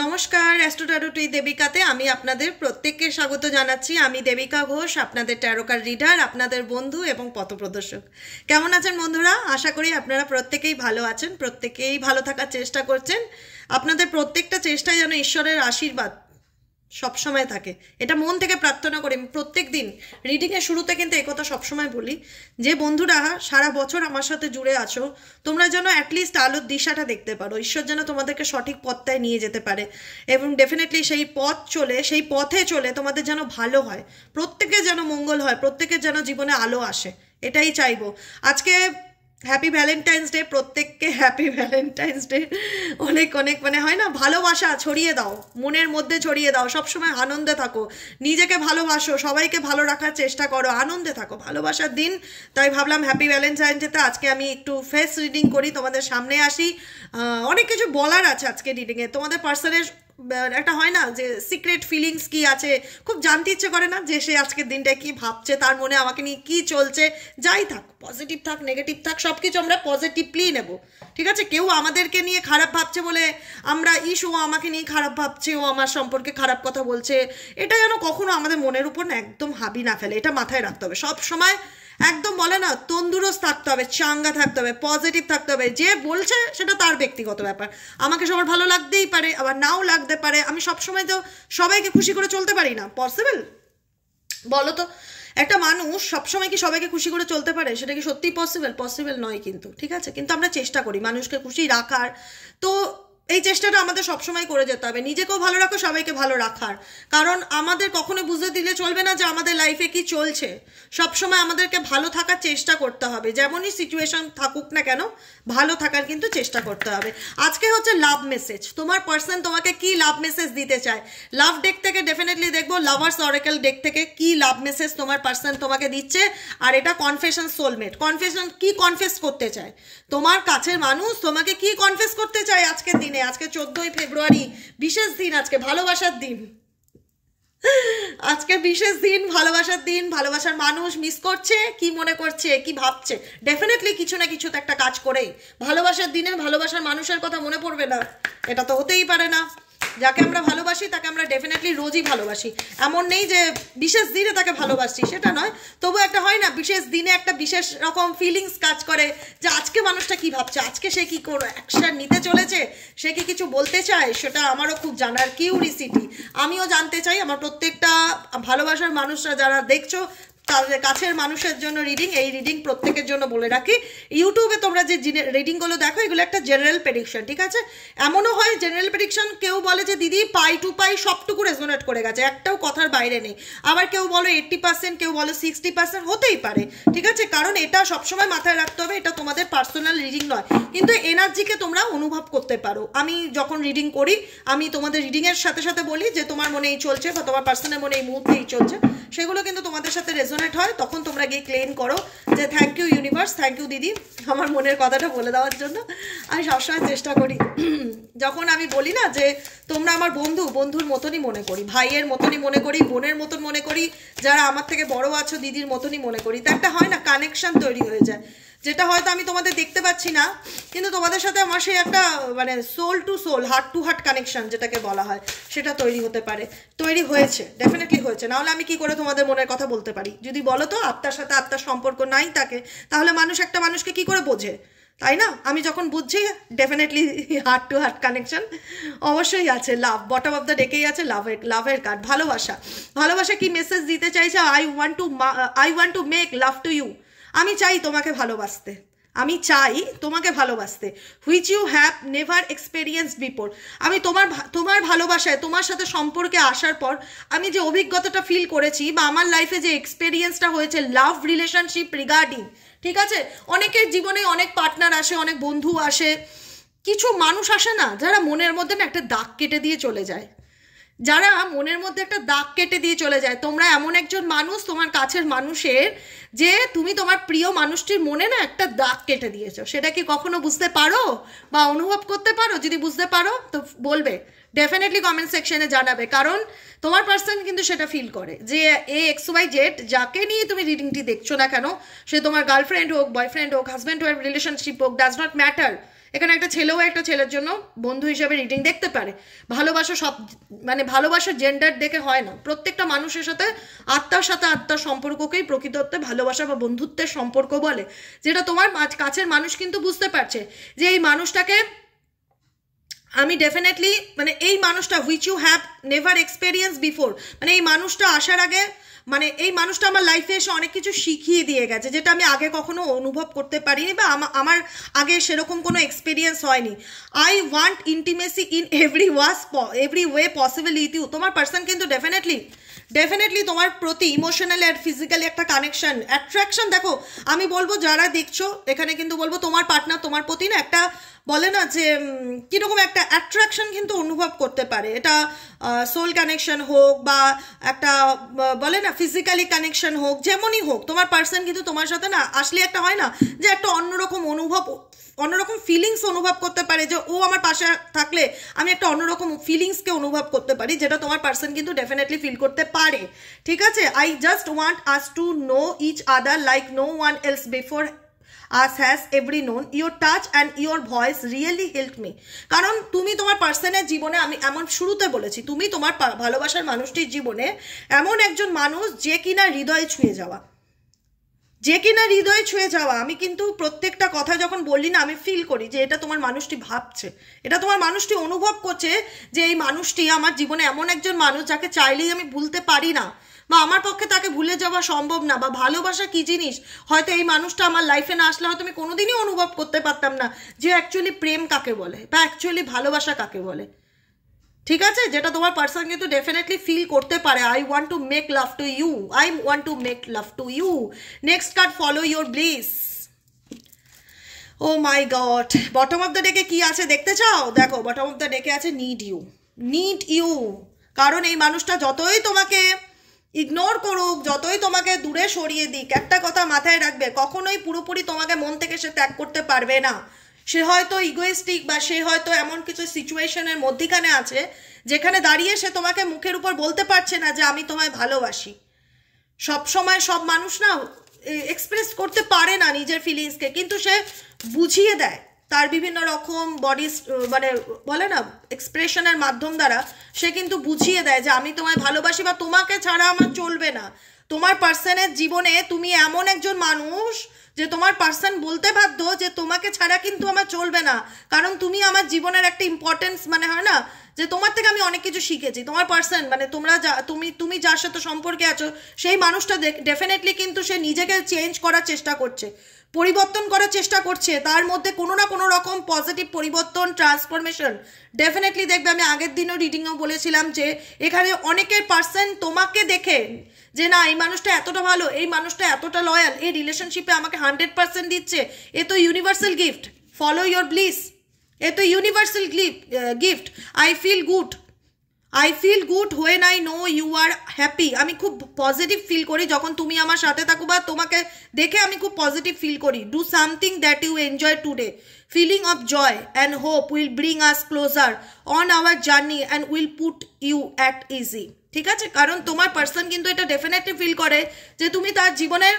নমস্কার, astro taro টুই দেবিকাতে আমি আপনাদের প্রত্যেককে স্বাগত জানাচ্ছি। আমি দেবিকা ঘোষ, আপনাদের ট্যারোকার রিডার, আপনাদের বন্ধু এবং পথপ্রদর্শক। কেমন আছেন বন্ধুরা? আশা করি আপনারা প্রত্যেকেই ভালো আছেন, প্রত্যেকেই ভালো থাকার চেষ্টা করছেন। আপনাদের প্রত্যেকটা চেষ্টায় যেন ঈশ্বরের আশীর্বাদ সবসময় থাকে, এটা মন থেকে প্রার্থনা করি। প্রত্যেক দিন রিডিংয়ের শুরুতে কিন্তু একথা সবসময় বলি যে বন্ধুরা সারা বছর আমার সাথে জুড়ে আছো, তোমরা যেন অ্যাটলিস্ট আলোর দিশাটা দেখতে পারো, ঈশ্বর যেন তোমাদেরকে সঠিক পথটায় নিয়ে যেতে পারে এবং ডেফিনেটলি সেই পথে চলে তোমাদের যেন ভালো হয়, প্রত্যেকের যেন মঙ্গল হয়, প্রত্যেকের যেন জীবনে আলো আসে, এটাই চাইবো। আজকে হ্যাপি ভ্যালেন্টাইন্স ডে, প্রত্যেককে হ্যাপি ভ্যালেন্টাইন্স ডে। অনেক অনেক হয় না, ভালোবাসা ছড়িয়ে দাও, মনের মধ্যে ছড়িয়ে দাও, সবসময় আনন্দে থাকো, নিজেকে ভালোবাসো, সবাইকে ভালো রাখার চেষ্টা করো, আনন্দে থাকো, ভালোবাসার দিন। তাই ভাবলাম হ্যাপি ভ্যালেন্টাইন্স ডেতে আজকে আমি একটু ফেস রিডিং করি, তোমাদের সামনে আসি। অনেক কিছু বলার আছে আজকে রিডিংয়ে, তোমাদের পার্সনের একটা হয় না যে সিক্রেট ফিলিংস কি আছে, খুব জানতে ইচ্ছে করে না যে সে আজকের দিনটায় কি ভাবছে, তার মনে আমাকে নিয়ে কি চলছে। যাই থাক, পজিটিভ থাক নেগেটিভ থাক, সব কিছু আমরা পজিটিভলি নেব, ঠিক আছে? কেউ আমাদেরকে নিয়ে খারাপ ভাবছে বলে আমরা ও আমাকে নিয়ে খারাপ ভাবছে, ও আমার সম্পর্কে খারাপ কথা বলছে, এটা যেন কখনো আমাদের মনের উপর না একদম হাবি না ফেলে, এটা মাথায় রাখতে হবে সব সময়। একদম বলে না, তন্দুরস্ত থাকতে হবে, চাঙ্গা থাকতে হবে, পজিটিভ থাকতে হবে। যে বলছে সেটা তার ব্যক্তিগত ব্যাপার, আমাকে সবার ভালো লাগতেই পারে, আবার নাও লাগতে পারে। আমি সবসময় তো সবাইকে খুশি করে চলতে পারি না, পসিবল বলো তো? একটা মানুষ সবসময় কি সবাইকে খুশি করে চলতে পারে? সেটা কি সত্যিই পসিবল? পসিবল নয় কিন্তু, ঠিক আছে? কিন্তু আমরা চেষ্টা করি মানুষকে খুশি রাখার। তো এই চেষ্টাটা আমাদের সবসময় করে যেতে হবে, নিজেকেও ভালো রাখো, সবাইকে ভালো রাখার। কারণ আমাদের কখনো বুঝতে দিলে চলবে না যে আমাদের লাইফে কি চলছে। সবসময় আমাদেরকে ভালো থাকার চেষ্টা করতে হবে, যেমনই সিচুয়েশন থাকুক না কেন, ভালো থাকার কিন্তু চেষ্টা করতে হবে। আজকে হচ্ছে লাভ মেসেজ, তোমার পার্সন তোমাকে কি লাভ মেসেজ দিতে চায়। লাভ ডেক থেকে ডেফিনেটলি দেখবো, লাভার্স অরেকেল ডেক থেকে কি লাভ মেসেজ তোমার পার্সন তোমাকে দিচ্ছে। আর এটা কনফেশন সোলমেট কনফেশন, কি কনফেস করতে চায় তোমার কাছের মানুষ, তোমাকে কি কনফেস করতে চায় আজকের দিনে। আজকে 14ই ফেব্রুয়ারি, বিশেষ দিন, আজকে ভালোবাসার দিন, আজকে বিশেষ দিন, ভালোবাসার দিন। ভালোবাসার মানুষ মিস করছে, কি মনে করছে, কি ভাবছে, ডেফিনেটলি কিছু না কিছু তো একটা কাজ করেই ভালোবাসার দিনে ভালোবাসার মানুষের কথা মনে পড়বে না, এটা তো হতেই পারে না। যাকে আমরা ভালোবাসি তাকে আমরা ডেফিনেটলি রোজই ভালোবাসি, এমন নেই যে বিশেষ দিনে তাকে ভালোবাসি, সেটা নয়। তবু একটা হয় না, বিশেষ দিনে একটা বিশেষ রকম ফিলিংস কাজ করে যে আজকে মানুষটা কি ভাবছে, আজকে সে কি কোনো অ্যাকশন নিতে চলেছে, সে কি কিছু বলতে চায়, সেটা আমারও খুব জানার কিউরিসিটি। আমিও জানতে চাই। আমার প্রত্যেকটা ভালোবাসার মানুষরা যারা দেখছো, তাদের কাছের মানুষের জন্য রিডিং, এই রিডিং প্রত্যেকের জন্য বলে রাখি, ইউটিউবে তোমরা যে রিডিংগুলো দেখো এগুলো একটা জেনারেল প্রেডিকশন, ঠিক আছে? এমনও হয় জেনারেল প্রেডিকশন, কেউ বলে যে দিদি পাই টু পাই সবটুকু রেজোনেট করে গেছে, একটাও কথার বাইরে নেই। আবার কেউ বলো 80%, কেউ বলো 60%, হতেই পারে, ঠিক আছে? কারণ এটা সবসময় মাথায় রাখতে হবে, এটা তোমাদের পার্সোনাল রিডিং নয়, কিন্তু এনার্জিকে তোমরা অনুভব করতে পারো। আমি যখন রিডিং করি, আমি তোমাদের রিডিংয়ের সাথে সাথে বলি যে তোমার মনে এই চলছে বা তোমার পার্সনের মনে এই মুহূর্তে এই চলছে, সেগুলো কিন্তু তোমাদের সাথে রেজোনেট হয়। তখন তোমরা গিয়ে ক্লেম করো যে thank you universe, thank you দিদি আমার মনের কথাটা বলে দেওয়ার জন্য। আমি সবসময় চেষ্টা করি, যখন আমি বলি না যে তোমরা আমার বন্ধু, বন্ধুর মতনই মনে করি, ভাইয়ের মতনই মনে করি, বোনের মতন মনে করি, যারা আমার থেকে বড় আছো দিদির মতনই মনে করি। তা একটা হয় না, কানেকশন তৈরি হয়ে যায়, যেটা হয়তো আমি তোমাদের দেখতে পাচ্ছি না, কিন্তু তোমাদের সাথে আমার সেই একটা soul to soul, heart to heart connection যেটাকে বলা হয়, সেটা তৈরি হতে পারে, তৈরি হয়েছে, ডেফিনেটলি হয়েছে। নাহলে আমি কি করে তোমাদের মনের কথা বলতে পারি? যদি বলো তো আত্মার সাথে আত্মার সম্পর্ক নাই থাকে, তাহলে মানুষ একটা মানুষকে কি করে বোঝে, তাই না? আমি যখন বুঝছি, definitely heart to heart connection অবশ্যই আছে। লাভ বটম অফ দ্য ডেকেই আছে, লাভের কার্ড। ভালোবাসা কি মেসেজ দিতে চাইছে? I want to make love to you. আমি চাই তোমাকে ভালোবাসতে, আমি চাই তোমাকে ভালোবাসতে, which you have never experience before. আমি তোমার ভালোবাসায়, তোমার সাথে সম্পর্কে আসার পর আমি যে অভিজ্ঞতাটা ফিল করেছি, বা আমার লাইফে যে এক্সপেরিয়েন্সটা হয়েছে লাভ রিলেশনশিপ রিগার্ডিং, ঠিক আছে? অনেকের জীবনে অনেক পার্টনার আসে, অনেক বন্ধু আসে, কিছু মানুষ আসে না যারা মনের মধ্যে না একটা দাগ কেটে দিয়ে চলে যায়, যারা মনের মধ্যে একটা দাগ কেটে দিয়ে চলে যায়। তোমরা এমন একজন মানুষ, তোমার কাছের মানুষের, যে তুমি তোমার প্রিয় মানুষটির মনে না একটা দাগ কেটে দিয়েছো। সেটা কি কখনো বুঝতে পারো বা অনুভব করতে পারো? যদি বুঝতে পারো তো বলবে, ডেফিনেটলি কমেন্ট সেকশনে জানাবে। কারণ তোমার পার্সন কিন্তু সেটা ফিল করে যে XYZ যাকে নিয়ে তুমি রিডিংটি দেখছো না কেন, সে তোমার গার্লফ্রেন্ড হোক, বয়ফ্রেন্ড হোক, হাজব্যান্ড ওয়াইফ রিলেশনশিপ হোক, ডাজ নট ম্যাটার। এখানে একটা ছেলেও একটা ছেলের জন্য বন্ধু হিসেবে রিডিং দেখতে পারে। ভালোবাসা সব মানে ভালোবাসা জেন্ডার দেখে হয় না, প্রত্যেকটা মানুষের সাথে আত্মার সম্পর্ককেই প্রকৃততে ভালোবাসা বা বন্ধুত্বের সম্পর্ক বলে, যেটা তোমার কাছের মানুষ কিন্তু বুঝতে পারছে যে এই মানুষটাকে আমি ডেফিনেটলি মানে এই মানুষটা which you have never experience before, মানে এই মানুষটা আসার আগে মানে এই মানুষটা আমার লাইফে এসে অনেক কিছু শিখিয়ে দিয়ে গেছে যেটা আমি আগে কখনো অনুভব করতে পারিনি বা আমার আগে সেরকম কোনো এক্সপিরিয়েন্স হয়নি। I want intimacy in every way possible with you. তোমার পার্সন কিন্তু ডেফিনেটলি তোমার প্রতি ইমোশনালি আর ফিজিক্যালি একটা কানেকশন অ্যাট্রাকশন। দেখো আমি বলবো যারা দেখছো এখানে কিন্তু বলবো তোমার পার্টনার তোমার প্রতি না একটা বলে না যে কীরকম একটা অ্যাট্রাকশন কিন্তু অনুভব করতে পারে, এটা সোল কানেকশন হোক বা একটা বলে না ফিজিক্যালি কানেকশন হোক, যেমনই হোক তোমার পার্সন কিন্তু তোমার সাথে না আসলে একটা হয় না যে একটা অন্যরকম ফিলিংস অনুভব করতে পারে, যে ও আমার পাশে থাকলে আমি একটা অন্যরকম ফিলিংসকে অনুভব করতে পারি, যেটা তোমার পার্সন কিন্তু ডেফিনেটলি ফিল করতে পারে। ঠিক আছে, I just want us to know each other like no one else before us has every known. Your touch and your voice really helped me. কারণ তুমি তোমার পার্সনের জীবনে, আমি এমন শুরুতে বলেছি, তুমি তোমার ভালোবাসার মানুষটির জীবনে এমন একজন মানুষ যে কিনা হৃদয়ে ছুঁয়ে যাওয়া আমি কিন্তু প্রত্যেকটা কথা যখন বললি না আমি ফিল করি যে এটা তোমার মানুষটি ভাবছে, এটা তোমার মানুষটি অনুভব করছে যে এই মানুষটি আমার জীবনে এমন একজন মানুষ যাকে চাইলেই আমি ভুলতে পারি না বা আমার পক্ষে তাকে ভুলে যাওয়া সম্ভব না, বা ভালোবাসা কি জিনিস হয়তো এই মানুষটা আমার লাইফে না আসলে হয়তো আমি কোনোদিনই অনুভব করতে পারতাম না যে অ্যাকচুয়ালি প্রেম কাকে বলে বা অ্যাকচুয়ালি ভালোবাসা কাকে বলে। ঠিক আছে, যেটা তোমার পার্সন কিন্তু ডেফিনেটলি ফিল করতে পারে। I want to make love to you. Next card, follow your bliss. Oh my god, bottom of the ডেকে কি আছে দেখতে চাও? দেখো বটম অফ দ্য ডেকে আছে নিড ইউ। কারণ এই মানুষটা যতই তোমাকে ইগনোর করুক, যতই তোমাকে দূরে সরিয়ে দিক, একটা কথা মাথায় রাখবে, কখনোই পুরোপুরি তোমাকে মন থেকে সে ত্যাগ করতে পারবে না। সে হয়তো ইগোয়েস্টিক বা সে হয়তো এমন কিছু সিচুয়েশনের মধ্যিখানে আছে যেখানে দাঁড়িয়ে সে তোমাকে মুখের উপর বলতে পারছে না যে আমি তোমায় ভালোবাসি। সব সময় সব মানুষ না এক্সপ্রেস করতে পারে না নিজের ফিলিংসকে, কিন্তু সে বুঝিয়ে দেয় তার বিভিন্ন রকম বডি মানে বলে না এক্সপ্রেশনের মাধ্যম দ্বারা সে কিন্তু বুঝিয়ে দেয় যে আমি তোমায় ভালোবাসি বা তোমাকে ছাড়া আমার চলবে না। তোমার পার্সনের জীবনে তুমি এমন একজন মানুষ যে তোমার পার্সন বলতে বাধ্য যে তোমাকে ছাড়া কিন্তু আমার চলবে না, কারণ তুমি আমার জীবনের একটা ইম্পর্টেন্স, মানে হয় না যে তোমার থেকে আমি অনেক কিছু শিখেছি। তোমার পার্সন মানে তুমি যার সাথে সম্পর্কে আছো সেই মানুষটা ডেফিনেটলি কিন্তু সে নিজেকে চেঞ্জ করার চেষ্টা করছে, পরিবর্তন করার চেষ্টা করছে, তার মধ্যে কোনো না কোনো রকম পজিটিভ পরিবর্তন ট্রান্সফরমেশন ডেফিনেটলি দেখবে। আমি আগের দিনও রিডিংও বলেছিলাম যে এখানে অনেকের পার্সন তোমাকে দেখে যে না এই মানুষটা এতটা ভালো, এই মানুষটা এতটা লয়াল, এই রিলেশনশিপে আমাকে 100% দিচ্ছে, এ তো universal gift. Follow your bliss, এ তো universal gift. I feel good when I know you are happy. আমি খুব পজিটিভ ফিল করি যখন তুমি আমার সাথে থাকো বা তোমাকে দেখে আমি খুব পজিটিভ ফিল করি। Do something that you enjoy today. Feeling of joy and hope will bring us closer on our journey and will put you at easy. ঠিক আছে, কারণ তোমার পার্সন কিন্তু এটা ডেফিনেটলি ফিল করে যে তুমি তার জীবনের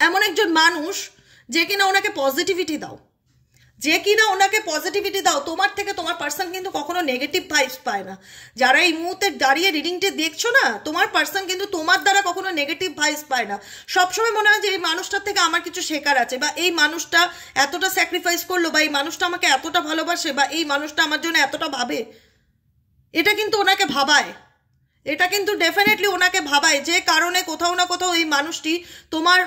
এমন একজন মানুষ যে কিনা ওনাকে পজিটিভিটি দাও, তোমার থেকে তোমার পার্সন কিন্তু কখনো নেগেটিভ ভাইবস পায় না। যারা এই মুহূর্তে দাঁড়িয়ে রিডিংটা দেখছো না, তোমার পার্সন কিন্তু তোমার দ্বারা কখনো নেগেটিভ ভাইবস পায় না। সবসময় মনে হয় যে এই মানুষটার থেকে আমার কিছু শেখার আছে, বা এই মানুষটা এতটা স্যাক্রিফাইস করলো, বা এই মানুষটা আমাকে এতটা ভালোবাসে, বা এই মানুষটা আমার জন্য এতটা ভাবে। এটা কিন্তু ওনাকে ভাবায়, এটা কিন্তু ডেফিনেটলি ওনাকে ভাবায়, যে কারণে কোথাও না কোথাও এই মানুষটি তোমার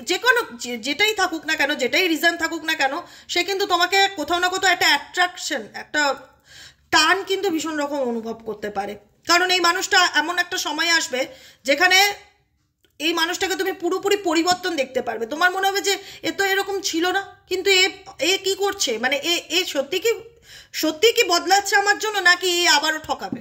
যে কোনো যেটাই থাকুক না কেন, যেটাই রিজন থাকুক না কেন, সে কিন্তু তোমাকে কোথাও না কোথাও একটা অ্যাট্রাকশন, একটা টান কিন্তু ভীষণ রকম অনুভব করতে পারে। কারণ এই মানুষটা এমন একটা সময় আসবে যেখানে এই মানুষটাকে তুমি পুরোপুরি পরিবর্তন দেখতে পারবে। তোমার মনে হবে যে এ তো এরকম ছিল না, কিন্তু এ কি করছে, মানে এ সত্যি কি বদলাচ্ছে আমার জন্য, নাকি এ আবারও ঠকাবে।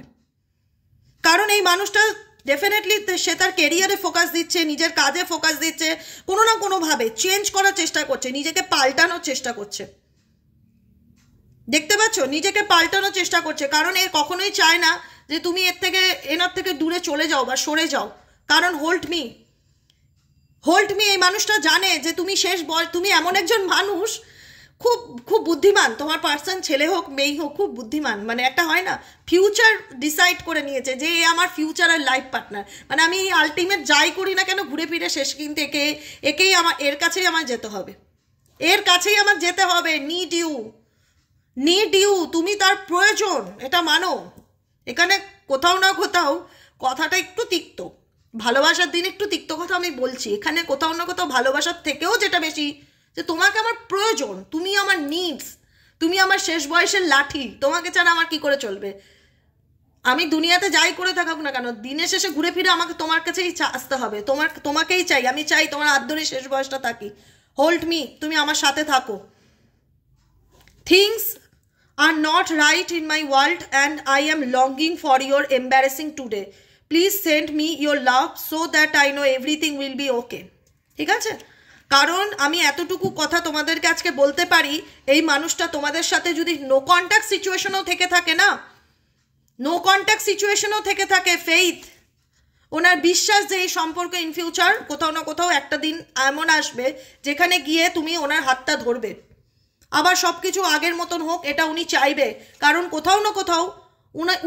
কারণ এই মানুষটা ডেফিনেটলি সে তার কেরিয়ারে ফোকাস দিচ্ছে, নিজের কাজে ফোকাস দিচ্ছে, কোনো না কোনোভাবে চেঞ্জ করার চেষ্টা করছে, নিজেকে পাল্টানোর চেষ্টা করছে। দেখতে পাচ্ছ, নিজেকে পাল্টানোর চেষ্টা করছে, কারণ এ কখনোই চায় না যে তুমি এনার থেকে দূরে চলে যাও বা সরে যাও। কারণ হোল্ড মি এই মানুষটা জানে যে তুমি তুমি এমন একজন মানুষ, খুব খুব বুদ্ধিমান তোমার পার্সন, ছেলে হোক মেয়ে হোক, খুব বুদ্ধিমান। মানে একটা হয় না, ফিউচার ডিসাইড করে নিয়েছে যে এ আমার ফিউচারের লাইফ পার্টনার। মানে আমি আলটিমেট যাই করি না কেন ঘুরে ফিরে শেষ কিন্তু একেই আমার, এর কাছেই আমার যেতে হবে, এর কাছেই আমার যেতে হবে। নিড ইউ, তুমি তার প্রয়োজন, এটা মানো। এখানে কোথাও না কোথাও কথাটা একটু তিক্ত, ভালোবাসার দিন একটু তিক্ত কথা আমি বলছি। এখানে কোথাও না কোথাও ভালোবাসার থেকেও যেটা বেশি, যে তোমাকে আমার প্রয়োজন, তুমি আমার নিডস, তুমি আমার শেষ বয়সের লাঠি, তোমাকে ছাড়া আমার কি করে চলবে। আমি দুনিয়াতে যাই করে থাকুক না কেন, দিনের শেষে ঘুরে ফিরে আমাকে তোমার কাছেই আসতে হবে, তোমাকেই চাই। আমি চাই তোমার হাত ধরে শেষ বয়সটা থাকি। হোল্ড মি, তুমি আমার সাথে থাকো। Things are not right in my world and I am longing for your embarrassing today. Please send me your love so that I know everything will be okay. ঠিক আছে? কারণ আমি এতটুকু কথা তোমাদেরকে আজকে বলতে পারি, এই মানুষটা তোমাদের সাথে যদি নো কন্ট্যাক্ট সিচুয়েশনও থেকে থাকে না, নো কন্ট্যাক্ট সিচুয়েশনও থেকে থাকে, ফেইথ, ওনার বিশ্বাস যে এই সম্পর্ক ইন ফিউচার কোথাও না কোথাও একটা দিন এমন আসবে যেখানে গিয়ে তুমি ওনার হাতটা ধরবে, আবার সব কিছু আগের মতন হোক, এটা উনি চাইবে। কারণ কোথাও না কোথাও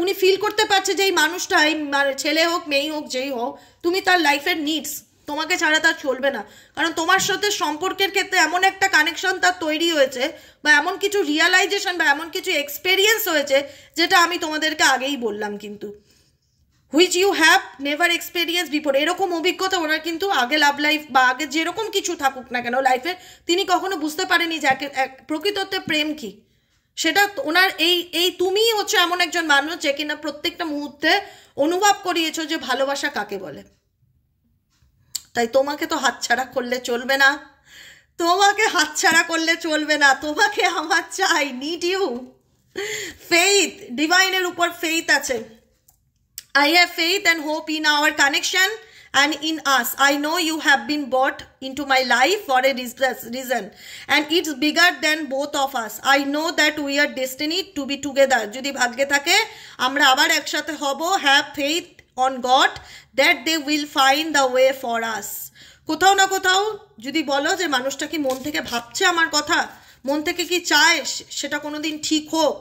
উনি ফিল করতে পারছে যে এই মানুষটা, এই ছেলে হোক মেয়ে হোক যেই হোক, তুমি তার লাইফের নিডস, তোমাকে ছাড়া তার চলবে না। কারণ তোমার সাথে সম্পর্কের ক্ষেত্রে এমন একটা কানেকশন তার তৈরি হয়েছে, বা এমন কিছু রিয়ালাইজেশন বা এমন কিছু এক্সপেরিয়েন্স হয়েছে, যেটা আমি তোমাদেরকে আগেই বললাম, কিন্তু which you have never experience before. এরকম অভিজ্ঞতা ওনার কিন্তু আগে লাভ লাইফ বা আগে যেরকম কিছু থাকুক না কেন লাইফে, তিনি কখনো বুঝতে পারেনি যে প্রকৃততে প্রেম কি। সেটা ওনার এই তুমিই হচ্ছে এমন একজন মানুষ যে কিনা প্রত্যেকটা মুহূর্তে অনুভব করিয়েছো যে ভালোবাসা কাকে বলে। তাই তোমাকে তো হাতছাড়া করলে চলবে না, তোমাকে হাতছাড়া করলে চলবে না, তোমাকে আমার চাই, নিড ইউ। ফেইথ, ডিভাইনের উপর ফেইথ আছে। I have faith and hope in our connection and in us. I know you have been brought into my life for a reason and it's bigger than both of us. I know that we are destined to be together. যদি ভাগ্যে থাকে আমরা আবার একসাথে হব। Have faith on God that they will find the way for us. কোথাও না কোথাও যদি বলো যে মানুষটা কি মন থেকে ভাবছে আমার কথা, মন থেকে কি চায় সেটা কোনোদিন ঠিক হোক,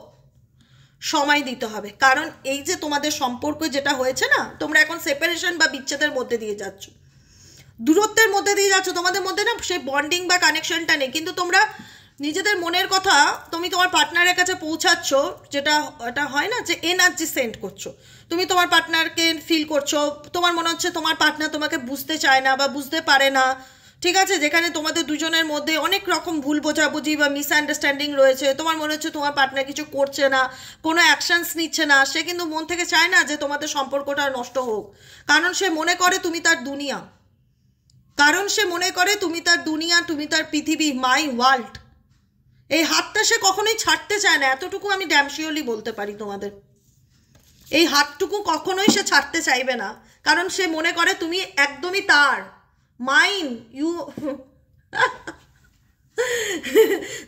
সময় দিতে হবে। কারণ এই যে তোমাদের সম্পর্ক যেটা হয়েছে না, তোমরা এখন সেপারেশন বা বিচ্ছেদের মধ্যে দিয়ে যাচ্ছ, দূরত্বের মধ্যে দিয়ে যাচ্ছ, তোমাদের মধ্যে না সেই বন্ডিং বা কানেকশনটা নেই, কিন্তু তোমরা নিজেদের মনের কথা তুমি তোমার পার্টনারের কাছে পৌঁছাচ্ছ, যেটা এটা হয় না যে এনার্জি সেন্ড করছো, তুমি তোমার পার্টনারকে ফিল করছো, তোমার মনে হচ্ছে তোমার পার্টনার তোমাকে বুঝতে চায় না বা বুঝতে পারে না, ঠিক আছে, যেখানে তোমাদের দুজনের মধ্যে অনেক রকম ভুল বোঝাবুঝি বা মিসআন্ডারস্ট্যান্ডিং রয়েছে, তোমার মনে হচ্ছে তোমার পার্টনার কিছু করছে না, কোনো অ্যাকশনস নিচ্ছে না, সে কিন্তু মন থেকে চায় না যে তোমাদের সম্পর্কটা নষ্ট হোক। কারণ সে মনে করে তুমি তার দুনিয়া, কারণ সে মনে করে তুমি তার দুনিয়া, তুমি তার পৃথিবী, মাই ওয়ার্ল্ড। এই হাতটা সে কখনোই ছাড়তে চায় না, এতটুকু আমি ড্যাম শিওরলি বলতে পারি তোমাদের। এই হাতটুকু কখনোই সে ছাড়তে চাইবে না, কারণ সে মনে করে তুমি একদমই তার, মাইন, ইউ,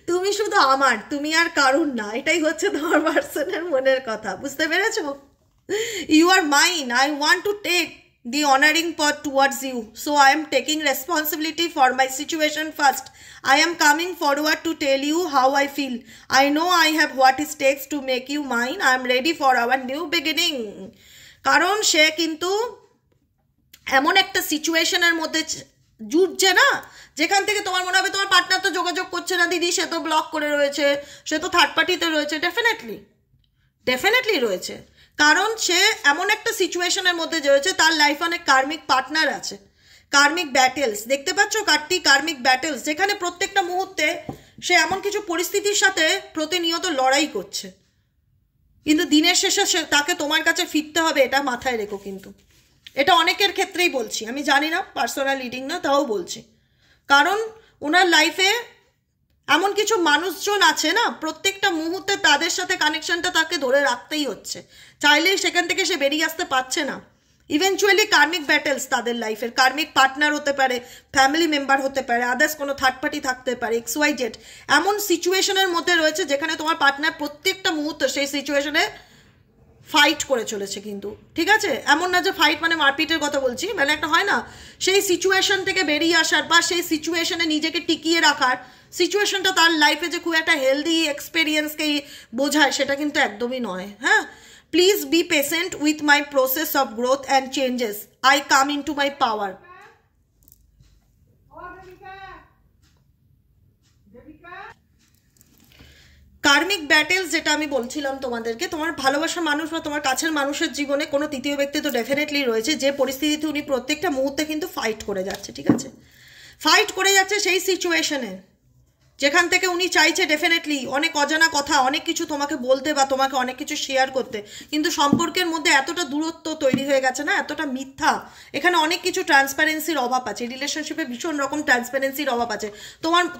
তুমি শুধু আমার, তুমি আর কারুর না। এটাই হচ্ছে তোমার পার্সনের মনের কথা, বুঝতে পেরেছো? You are mine, I want to take the honoring part towards you, so I am taking responsibility for my situation first. I am coming forward to tell you how I feel. I know I have what it takes to make you mine. I am ready for our new beginning. কারণ সে কিন্তু এমন একটা সিচুয়েশনের মধ্যে জুটছে না, যেখান থেকে তোমার মনে হবে তোমার পার্টনার তো যোগাযোগ করছে না দিদি, সে তো ব্লক করে রয়েছে, সে তো থার্ড পার্টিতে রয়েছে। ডেফিনেটলি রয়েছে, কারণ সে এমন একটা সিচুয়েশনের মধ্যে রয়েছে, তার লাইফে অনেক কার্মিক পার্টনার আছে, কার্মিক ব্যাটেলস, দেখতে পাচ্ছ কার্ডটি কার্মিক ব্যাটেলস, যেখানে প্রত্যেকটা মুহূর্তে সে এমন কিছু পরিস্থিতির সাথে প্রতিনিয়ত লড়াই করছে, কিন্তু দিনের শেষে তাকে তোমার কাছে ফিরতে হবে, এটা মাথায় রেখো। কিন্তু এটা অনেকের ক্ষেত্রেই বলছি, আমি জানি না, পার্সোনাল রিডিং না, তাও বলছি। কারণ ওনার লাইফে এমন কিছু মানুষজন আছে না, প্রত্যেকটা মুহূর্তে তাদের সাথে কানেকশনটা তাকে ধরে রাখতেই হচ্ছে, চাইলেই সেখান থেকে সে বেরিয়ে আসতে পারছে না। ইভেনচুয়ালি কার্মিক ব্যাটেলস তাদের লাইফের, কার্মিক পার্টনার হতে পারে, ফ্যামিলি মেম্বার হতে পারে, আদার্স কোনো থার্ড পার্টি থাকতে পারে, XYZ এমন সিচুয়েশনের মধ্যে রয়েছে যেখানে তোমার পার্টনার প্রত্যেকটা মুহূর্তে সেই সিচুয়েশনে ফাইট করে চলেছে। কিন্তু ঠিক আছে, এমন না যে ফাইট মানে মারপিটের কথা বলছি, মানে একটা হয় না সেই সিচুয়েশন থেকে বেরিয়ে আসার বা সেই সিচুয়েশনে নিজেকে টিকিয়ে রাখার সিচুয়েশনটা তার লাইফে যে খুব একটা হেলদি এক্সপিরিয়েন্সকেই বোঝায় সেটা কিন্তু একদমই নয়। হ্যাঁ, please be patient with my process of growth and changes, I come into my power. Karmic battles যেটা আমি বলছিলাম তোমাদেরকে, তোমার ভালোবাসার মানুষ বা তোমার কাছের মানুষের জীবনে কোনো তৃতীয় ব্যক্তি তো ডেফিনেটলি রয়েছে, যে পরিস্থিতিতে উনি প্রত্যেকটা মুহূর্তে কিন্তু ফাইট করে যাচ্ছে। ঠিক আছে, ফাইট করে যাচ্ছে সেই সিচুয়েশনে যেখান থেকে উনি চাইছে ডেফিনেটলি অনেক অজানা কথা, অনেক কিছু তোমাকে বলতে বা তোমাকে অনেক কিছু শেয়ার করতে, কিন্তু সম্পর্কের মধ্যে এতটা দূরত্ব তৈরি হয়ে গেছে না, এতটা মিথ্যা, এখানে অনেক কিছু ট্রান্সপারেন্সির অভাব আছে, রিলেশনশিপে ভীষণ রকম ট্রান্সপারেন্সির অভাব আছে।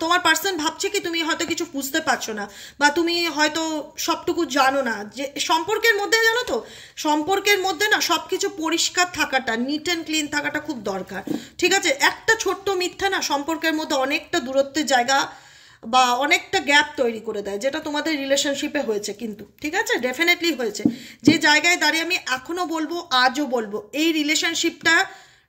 তোমার পার্সন ভাবছে কি তুমি হয়তো কিছু বুঝতে পারছো না, বা তুমি হয়তো সবটুকু জানো না। যে সম্পর্কের মধ্যে, জানো তো, সম্পর্কের মধ্যে না সব কিছু পরিষ্কার থাকাটা, নিট অ্যান্ড ক্লিন থাকাটা খুব দরকার। ঠিক আছে, একটা ছোট্ট মিথ্যা না সম্পর্কের মধ্যে অনেকটা দূরত্বের জায়গা বা অনেকটা গ্যাপ তৈরি করে দেয়, যেটা তোমাদের রিলেশনশিপে হয়েছে কিন্তু। ঠিক আছে, ডেফিনেটলি হয়েছে। যে জায়গায় দাঁড়িয়ে আমি এখনও বলবো, আজও বলবো, এই রিলেশনশিপটা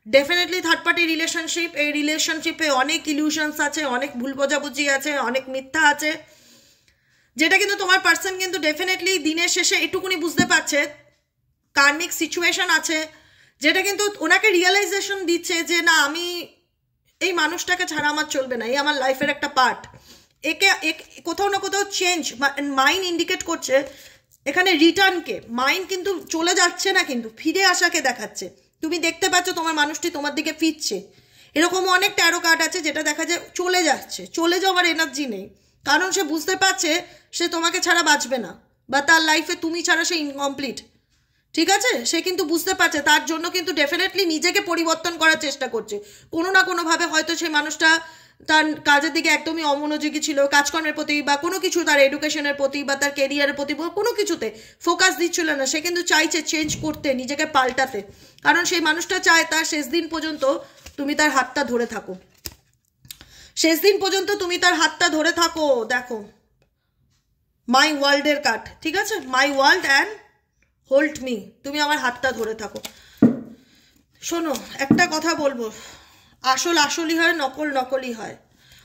ডেফিনেটলি থার্ড পার্টি রিলেশনশিপ। এই রিলেশনশিপে অনেক ইলিউশনস আছে, অনেক ভুল বোঝাবুঝি আছে, অনেক মিথ্যা আছে, যেটা কিন্তু তোমার পার্সন কিন্তু ডেফিনেটলি দিনের শেষে এটুকুনি বুঝতে পারছে কার্মিক সিচুয়েশন আছে, যেটা কিন্তু ওনাকে রিয়েলাইজেশন দিচ্ছে যে না, আমি এই মানুষটাকে ছাড়া আমার চলবে না, এই আমার লাইফের একটা পার্ট। একে কোথাও না কোথাও চেঞ্জ মাইন্ড ইন্ডিকেট করছে এখানে রিটার্নকে। মাইন্ড কিন্তু চলে যাচ্ছে না, কিন্তু ফিরে আসাকে দেখাচ্ছে। তুমি দেখতে পাচ্ছ তোমার মানুষটি তোমার দিকে ফিরছে। এরকম অনেক ট্যারো কার্ড আছে যেটা দেখা যায় চলে যাচ্ছে, চলে যাওয়ার এনার্জি নেই, কারণ সে বুঝতে পারছে সে তোমাকে ছাড়া বাঁচবে না, বা তার লাইফে তুমি ছাড়া সে ইনকমপ্লিট। ঠিক আছে, সে কিন্তু বুঝতে পারছে, তার জন্য কিন্তু ডেফিনেটলি নিজেকে পরিবর্তন করার চেষ্টা করছে কোনো না কোনোভাবে। হয়তো সেই মানুষটা তার কাজের দিকে একদমই অমনোযোগী ছিল, কাজকর্মের প্রতি বা কোনো কিছু, তার এডুকেশনের প্রতি বা তার কেরিয়ারের প্রতি কোনো কিছুতে ফোকাস দিচ্ছিল না। সে কিন্তু চাইছে চেঞ্জ করতে, নিজেকে পাল্টাতে, কারণ সেই মানুষটা চায় তার শেষ দিন পর্যন্ত তুমি তার হাতটা ধরে থাকো, শেষ দিন পর্যন্ত তুমি তার হাতটা ধরে থাকো। দেখো, মাই ওয়ার্ল্ডের কার্ড। ঠিক আছে, মাই ওয়ার্ল্ড অ্যান্ড হোল্ড মি, তুমি আমার হাতটা ধরে থাকো। শোনো, একটা কথা বলবো, আসল আসলই হয়, নকল নকলই হয়।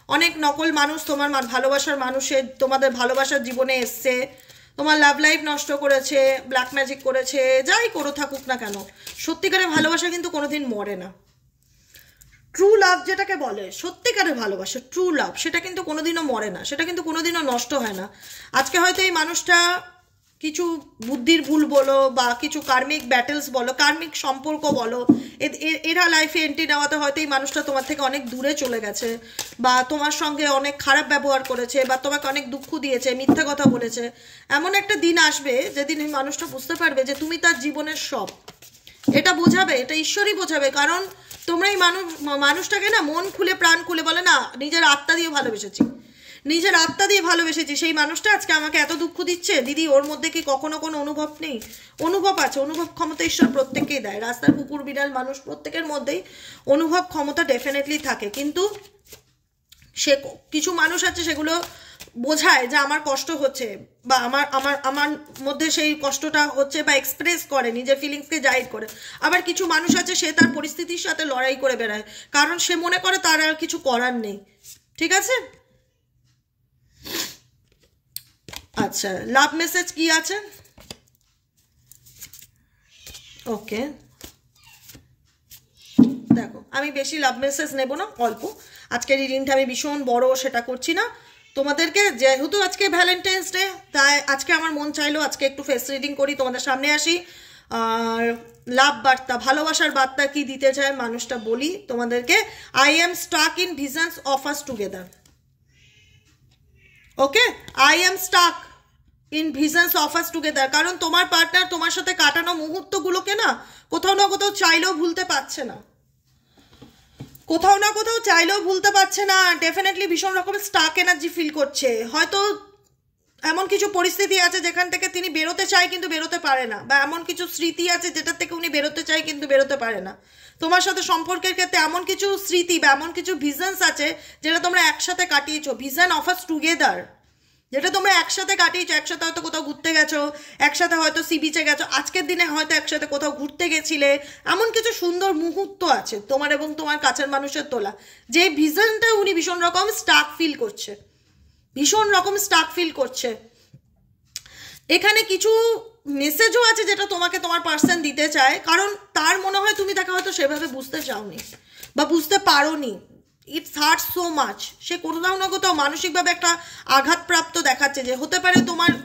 অনেক নকল মানুষ তোমার ভালোবাসার মানুষের, তোমাদের ভালোবাসার জীবনে এসছে, তোমার লাভ লাইফ নষ্ট করেছে, ব্ল্যাক ম্যাজিক করেছে, যাই করে থাকুক না কেন, সত্যিকারের ভালোবাসা কিন্তু কোনোদিন মরে না। ট্রু লাভ যেটাকে বলে, সত্যিকারের ভালোবাসা, ট্রু লাভ, সেটা কিন্তু কোনোদিনও মরে না, সেটা কিন্তু কোনোদিনও নষ্ট হয় না। আজকে হয়তো এই মানুষটা কিছু বুদ্ধির ভুল বলো বা কিছু কার্মিক ব্যাটেলস বলো, কার্মিক সম্পর্ক বলো, এরা লাইফে এন্ট্রি নেওয়াতে হয়তো এই মানুষটা তোমার থেকে অনেক দূরে চলে গেছে, বা তোমার সঙ্গে অনেক খারাপ ব্যবহার করেছে, বা তোমাকে অনেক দুঃখ দিয়েছে, মিথ্যা কথা বলেছে। এমন একটা দিন আসবে যেদিন এই মানুষটা বুঝতে পারবে যে তুমি তার জীবনের সব। এটা বোঝাবে, এটা ঈশ্বরই বোঝাবে, কারণ তোমরা এই মানুষটাকে না মন খুলে প্রাণ খুলে, বলে না, নিজের আত্মা দিয়ে ভালোবেসেছি, নিজের আত্মা দিয়ে ভালোবেসেছি। সেই মানুষটা আজকে আমাকে এত দুঃখ দিচ্ছে, দিদি ওর মধ্যে কি কখনো কোনো অনুভব নেই? অনুভব আছে, অনুভব ক্ষমতা ঈশ্বর প্রত্যেককেই দেয়। রাস্তার কুকুর বিড়াল মানুষ প্রত্যেকের মধ্যেই অনুভব ক্ষমতা ডেফিনেটলি থাকে, কিন্তু সে কিছু মানুষ আছে সেগুলো বোঝায় যে আমার কষ্ট হচ্ছে, বা আমার আমার আমার মধ্যে সেই কষ্টটা হচ্ছে, বা এক্সপ্রেস করে, নিজের ফিলিংসকে জাহির করে। আবার কিছু মানুষ আছে সে তার পরিস্থিতির সাথে লড়াই করে বেড়ায়, কারণ সে মনে করে তার আর কিছু করার নেই। ঠিক আছে, আচ্ছা, লাভ মেসেজ কি আছে? ওকে, দেখো, আমি বেশি লাভ মেসেজ নেব না, অল্প। আজকের রিডিংটা আমি ভীষণ বড় সেটা করছি না তোমাদেরকে, যেহেতু আজকে ভ্যালেন্টাইন্স ডে, তাই আজকে আমার মন চাইলো আজকে একটু ফেস রিডিং করি, তোমাদের সামনে আসি, আর লাভ বার্তা, ভালোবাসার বার্তা কি দিতে চায় মানুষটা বলি তোমাদেরকে। I am stuck in visions of us together. Okay, I am stuck in visions of us together, কারণ তোমার পার্টনার তোমার সাথে কাটানো মুহূর্তগুলোকে না কোথাও না কোথাও চাইলেও ভুলতে পারছে না, কোথাও না কোথাও চাইলেও ভুলতে পারছে না। ডেফিনেটলি ভীষণ রকমের স্টাক এনার্জি ফিল করছে। হয়তো এমন কিছু পরিস্থিতি আছে যেখান থেকে তিনি বেরোতে চায় কিন্তু বেরোতে পারে না, বা এমন কিছু স্মৃতি আছে যেটার থেকে উনি বেরোতে চায় কিন্তু বেরোতে পারে না। তোমার সাথে সম্পর্কের ক্ষেত্রে এমন কিছু স্মৃতি বা এমন কিছু ভিশনস আছে যেটা তোমরা একসাথে কাটিয়েছো, ভিশন অফ আস টুগেদার, যেটা তোমরা একসাথে কাটিয়েছো। একসাথে হয়তো কোথাও ঘুরতে গেছো, একসাথে হয়তো সি বিচে গেছো, আজকের দিনে হয়তো একসাথে কোথাও ঘুরতে গেছিলে। এমন কিছু সুন্দর মুহূর্ত আছে তোমার এবং তোমার কাছের মানুষের তোলা, যে ভিশনটা উনি ভীষণ রকম স্টাক ফিল করছে। ভীষণ রকম স্টাক ফিল করছে। এখানে কিছু মেসেজও আছে যেটা তোমাকে তোমার পার্সন দিতে চায়, কারণ তার মনে হয় তুমি তাকে হয়তো সেভাবে বুঝতে চাওনি বা বুঝতে পারোনি। It's hurt so much. সে কোথাও না কোথাও মানসিকভাবে একটা আঘাতপ্রাপ্ত দেখাচ্ছে, যে হতে পারে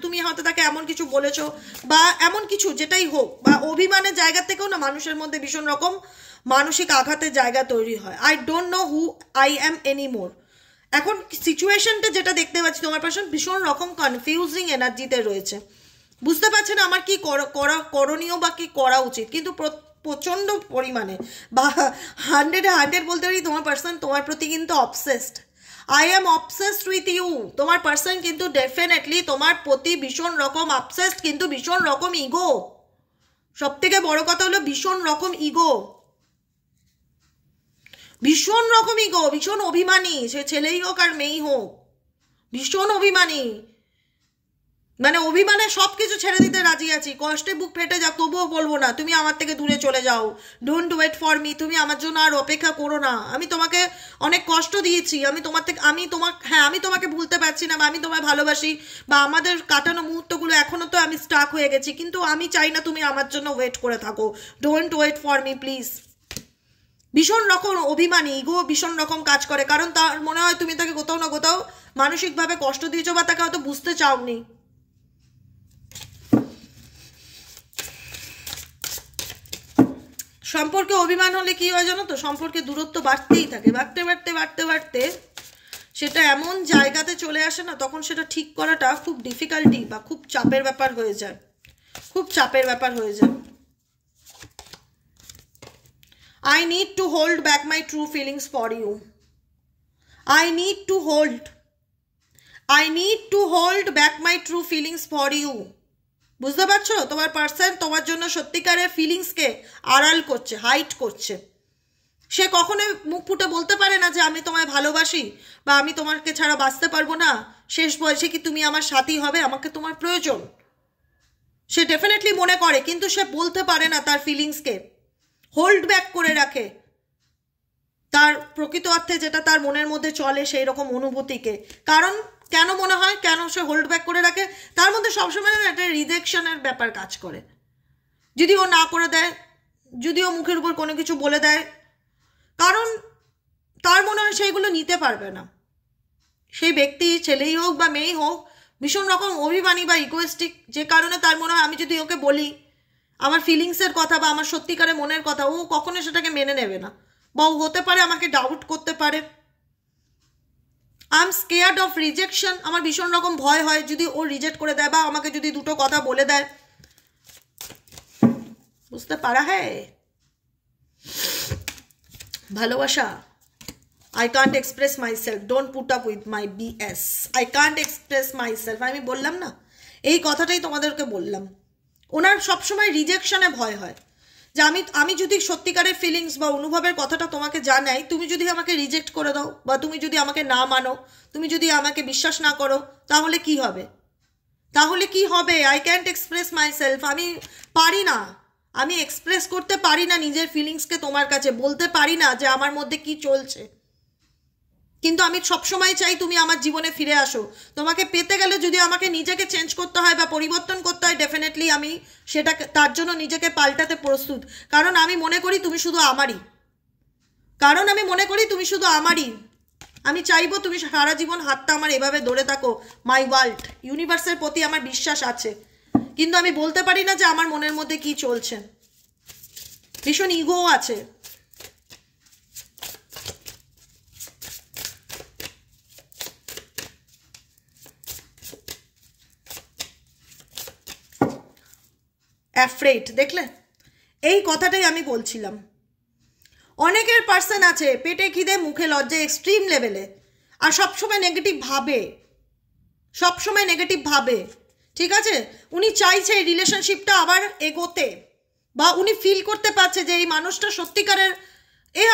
তুমি হয়তো তাকে এমন কিছু বলেছো বা এমন কিছু যেটাই হোক, বা অভিমানের জায়গা থেকেও না মানুষের মধ্যে ভীষণ রকম মানসিক আঘাতের জায়গা তৈরি হয়। I don't know who I am anymore. এখন সিচুয়েশনটা যেটা দেখতে পাচ্ছি, তোমার পার্সন ভীষণ রকম কনফিউজিং এনার্জিতে রয়েছে, বুঝতে পারছে না আমার কি করণীয় বা কি করা উচিত। কিন্তু প্রচণ্ড পরিমাণে বা 100 বলতে পারি তোমার পার্সন তোমার প্রতি কিন্তু obsessed. I am obsessed with you. তোমার পার্সন কিন্তু ডেফিনেটলি তোমার প্রতি ভীষণ রকম অবসেসড, কিন্তু ভীষণ রকম ইগো। সব থেকে বড় কথা হলো ভীষণ রকম ইগো, ভীষণ রকম ইগো, ভীষণ অভিমানী। সে ছেলেই হোক আর মেয়েই হোক, ভীষণ অভিমানী। মানে অভিমানে সব কিছু ছেড়ে দিতে রাজি আছি, কষ্টে বুক ফেটে যাক তবুও বলবো না তুমি আমার থেকে দূরে চলে যাও, ডোন্ট ওয়েট ফর মি, তুমি আমার জন্য আর অপেক্ষা করো না। আমি তোমাকে অনেক কষ্ট দিয়েছি, আমি তোমাকে ভুলতে পারছি না, বা আমি তোমায় ভালোবাসি, বা আমাদের কাটানো মুহূর্তগুলো এখনো তো আমি স্টাক হয়ে গেছি, কিন্তু আমি চাই না তুমি আমার জন্য ওয়েট করে থাকো, don't wait for me please. ভীষণ রকম অভিমানী, ইগো ভীষণ রকম কাজ করে, কারণ তার মনে হয় তুমি তাকে কোথাও না কোথাও মানসিকভাবে কষ্ট দিয়েছো বা তাকে হয়তো বুঝতে চাওনি। সম্পর্কে অভিমান হলে কি হয় জানো তো, সম্পর্কে দূরত্ব বাড়তেই থাকে, বাড়তে বাড়তে বাড়তে বাড়তে সেটা এমন জায়গাতে চলে আসে না, তখন সেটা ঠিক করাটা খুব ডিফিকাল্টি বা খুব চাপের ব্যাপার হয়ে যায়, খুব চাপের ব্যাপার হয়ে যায়। I need to hold back my true feelings for you. I need to hold back my true feelings for you. বুঝতে পারছো, তোমার পার্সন তোমার জন্য সত্যিকারের ফিলিংসকে আড়াল করছে, হাইড করছে। সে কখনোই মুখ ফুটে বলতে পারে না যে আমি তোমায় ভালোবাসি বা আমি তোমাকে ছাড়া বাঁচতে পারবো না, শেষ বয়সে কি তুমি আমার সাথী হবে, আমাকে তোমার প্রয়োজন। সে ডেফিনেটলি মনে করে, কিন্তু সে বলতে পারে না তার ফিলিংসকে, হোল্ড ব্যাক করে রাখে তার প্রকৃত অর্থে যেটা তার মনের মধ্যে চলে সেই রকম অনুভূতিকে। কারণ কেন মনে হয়, কেন সে হোল্ড ব্যাক করে রাখে, তার মধ্যে সবসময় না একটা রিজেকশনের ব্যাপার কাজ করে। যদি ও না করে দেয়, যদি ও মুখের উপর কোনো কিছু বলে দেয়, কারণ তার মনে হয় সেইগুলো নিতে পারবে না। সেই ব্যক্তি ছেলেই হোক বা মেয়েই হোক ভীষণ রকম অভিমানী বা ইগোয়েস্টিক, যে কারণে তার মনে হয় আমি যদি ওকে বলি আমার ফিলিংসের কথা বা আমার সত্যিকারের মনের কথা, ও কখনো সেটাকে মেনে নেবে না, বা ও হতে পারে আমাকে ডাউট করতে পারে। I am scared of rejection. আমার ভীষণ রকম ভয় হয় যদি ও রিজেক্ট করে দেয় বা আমাকে যদি দুটো কথা বলে দেয়। বুঝতে পারা হ্যাঁ ভালোবাসা। I can't express myself, don't put up with my BS, I can't express myself। আমি বললাম না, এই কথাটাই তোমাদেরকে বললাম। ওনার সবসময় রিজেকশনে ভয় হয়, যে আমি যদি সত্যিকারের ফিলিংস বা অনুভবের কথাটা তোমাকে জানাই, তুমি যদি আমাকে রিজেক্ট করে দাও বা তুমি যদি আমাকে না মানো, তুমি যদি আমাকে বিশ্বাস না করো, তাহলে কি হবে, তাহলে কি হবে? I can't express myself. আমি পারি না, আমি এক্সপ্রেস করতে পারি না নিজের ফিলিংসকে, তোমার কাছে বলতে পারি না যে আমার মধ্যে কি চলছে। কিন্তু আমি সবসময় চাই তুমি আমার জীবনে ফিরে আসো। তোমাকে পেতে গেলে যদি আমাকে নিজেকে চেঞ্জ করতে হয় বা পরিবর্তন করতে হয়, ডেফিনেটলি আমি সেটা তার জন্য নিজেকে পাল্টাতে প্রস্তুত। কারণ আমি মনে করি তুমি শুধু আমারই, আমি চাইবো তুমি সারা জীবন হাতটা আমার এভাবে ধরে থাকো। মাই ওয়ার্ল্ড, ইউনিভার্সের প্রতি আমার বিশ্বাস আছে, কিন্তু আমি বলতে পারি না যে আমার মনের মধ্যে কি চলছে। ভীষণ ইগো আছে। অ্যাফ্রেড, দেখলে এই কথাটাই আমি বলছিলাম। অনেকের পার্সন আছে পেটে খিদে মুখে লজ্জা এক্সট্রিম লেভেলে, আর সবসময় নেগেটিভ ভাবে, ঠিক আছে? উনি চাইছে এই রিলেশনশিপটা আবার এগোতে, বা উনি ফিল করতে পারছে যে এই মানুষটা সত্যিকারের,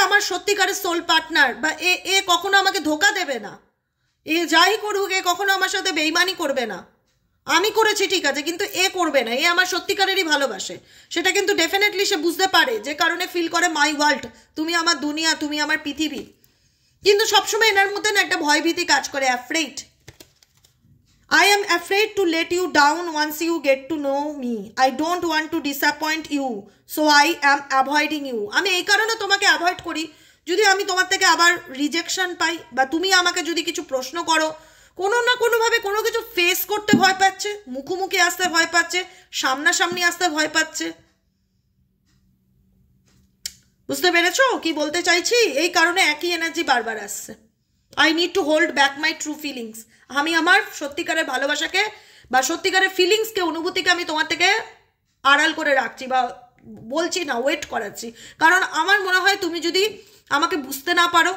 আমার সত্যিকারের সোল পার্টনার, বা এ কখনো আমাকে ধোকা দেবে না, এ যাই করুক এ কখনো আমার সাথে বেইমানি করবে না। আমি করেছি ঠিক আছে, কিন্তু এ করবে না, এ আমার সত্যিকারেরই ভালোবাসে। সেটা কিন্তু ডেফিনেটলি সে বুঝতে পারে, যে কারণে ফিল করে মাই ওয়ার্ল্ড, তুমি আমার দুনিয়া, তুমি আমার পৃথিবী। কিন্তু সবসময় এনার মধ্যে না একটা ভয়ভীতি কাজ করে, afraid. I am afraid to let you down once you get to know me. I don't want to disappoint you, so I am avoiding you. আমি এই কারণে তোমাকে অ্যাভয়েড করি, যদি আমি তোমার থেকে আবার রিজেকশন পাই, বা তুমি আমাকে যদি কিছু প্রশ্ন করো, কোনো না কোনোভাবে কোনো কিছু ফেস করতে ভয় পাচ্ছে, মুখোমুখি আসতে ভয় পাচ্ছে, সামনাসামনি আসতে ভয় পাচ্ছে। বুঝতে পেরেছো কি বলতে চাইছি? এই কারণে একই এনার্জি বারবার আসছে। I need to hold back my true feelings. আমি আমার সত্যিকারের ভালোবাসাকে বা সত্যিকারের ফিলিংসকে, অনুভূতিকে আমি তোমার থেকে আড়াল করে রাখছি, বা বলছি না, ওয়েট করাচ্ছি। কারণ আমার মনে হয় তুমি যদি আমাকে বুঝতে না পারো,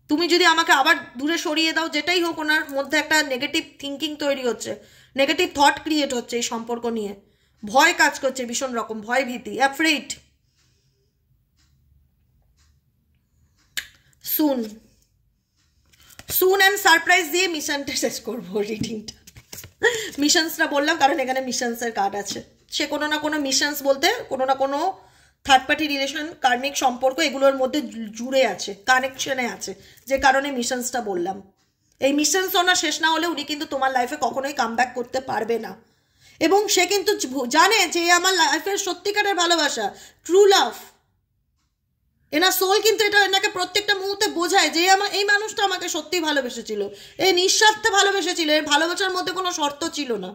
তুমি যদি আমাকে আবার দূরে সরিয়ে দাও, যেটাই হোক, ওনার মধ্যে একটা নেগেটিভ থিঙ্কিং তৈরি হচ্ছে, নেগেটিভ থট ক্রিয়েট হচ্ছে এই সম্পর্ক নিয়ে, ভয় কাজ করছে, ভীষণ রকম ভয় ভীতি, অ্যাফ্রেড। সুন অ্যান্ড সারপ্রাইজ দিয়ে মিশনটা শেষ করবো, রিডিংটা। মিশনসটা বললাম কারণ এখানে মিশনসের কার্ড আছে। সে কোনো না কোনো মিশনস বলতে কোনো না কোনো থার্ড পার্টি রিলেশন, কার্মিক সম্পর্ক, এগুলোর মধ্যে জুড়ে আছে, কানেকশনে আছে, যে কারণে মিশনসটা বললাম। এই মিশনস ওনার শেষ না হলে উনি কিন্তু তোমার লাইফে কখনোই কামব্যাক করতে পারবে না। এবং সে কিন্তু জানে যে আমার লাইফের সত্যিকারের ভালোবাসা, ট্রু লাভ, এনার সোল কিন্তু এটা এনাকে প্রত্যেকটা মুহূর্তে বোঝায় যে এই মানুষটা আমাকে সত্যি ভালোবেসেছিল, এই নিঃস্বার্থে ভালোবেসেছিল, এর ভালোবাসার মধ্যে কোনো শর্ত ছিল না।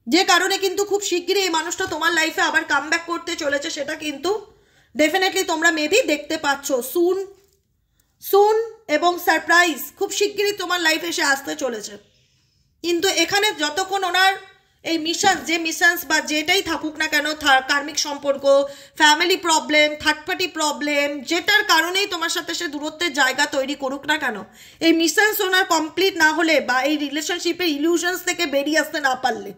যে কারণে কিন্তু খুব শিগগিরই এই মানুষটা তোমার লাইফে আবার কামব্যাক করতে চলেছে, সেটা কিন্তু ডেফিনেটলি তোমরা মেবি দেখতে পাচ্ছ। সুন এবং সারপ্রাইজ খুব শিগগিরই তোমার লাইফে এসে আসতে চলেছে। কিন্তু এখানে যতক্ষণ ওনার এই মিশনস বা যেটাই থাকুক না কেন, কার্মিক সম্পর্ক, family problem, third party problem, যেটার কারণেই তোমার সাথে সে দূরত্বের জায়গা তৈরি করুক না কেন, এই মিশনস ওনার কমপ্লিট না হলে, বা এই রিলেশনশিপের ইলিউশনস থেকে বেরিয়ে আসতে না পারলে,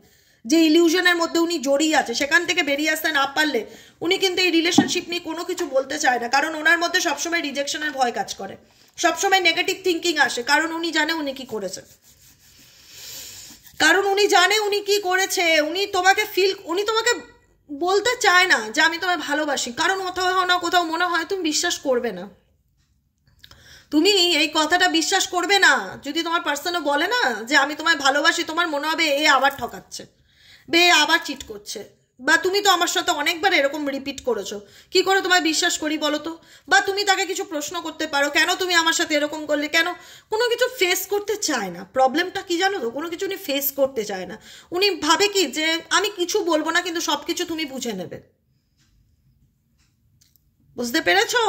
যে ইলিউশনের মধ্যে উনি জড়িয়ে আছে সেখান থেকে বেরিয়ে আসতে না পারলে, উনি কিন্তু এই রিলেশনশিপ নিয়ে কোনো কিছু বলতে চায় না। কারণ ওনার মধ্যে সবসময় রিজেকশনের ভয় কাজ করে, সবসময় নেগেটিভ থিঙ্কিং আসে। কারণ উনি জানে উনি কি করেছে, উনি তোমাকে বলতে চায় না যে আমি তোমায় ভালোবাসি। কারণ কোথাও না কোথাও মনে হয় তুমি বিশ্বাস করবে না, তুমি এই কথাটা বিশ্বাস করবে না। যদি তোমার পার্সনও বলে না যে আমি তোমায় ভালোবাসি, তোমার মনে হবে এ আবার ঠকাচ্ছে, আবার চিট করছে, বা তুমি তো আমার সাথে অনেকবার এরকম রিপিট করেছো, কি করে তোমায় বিশ্বাস করি বলো তো? বা তুমি তাকে কিছু প্রশ্ন করতে পারো, কেন তুমি আমার সাথে এরকম করলে, কেন? কোনো কিছু ফেস করতে চায় না। প্রবলেমটা কি জানো তো, কোনো কিছু উনি ফেস করতে চায় না। উনি ভাবে কি যে আমি কিছু বলবো না, কিন্তু সব কিছু তুমি বুঝে নেবে। বুঝতে পেরেছো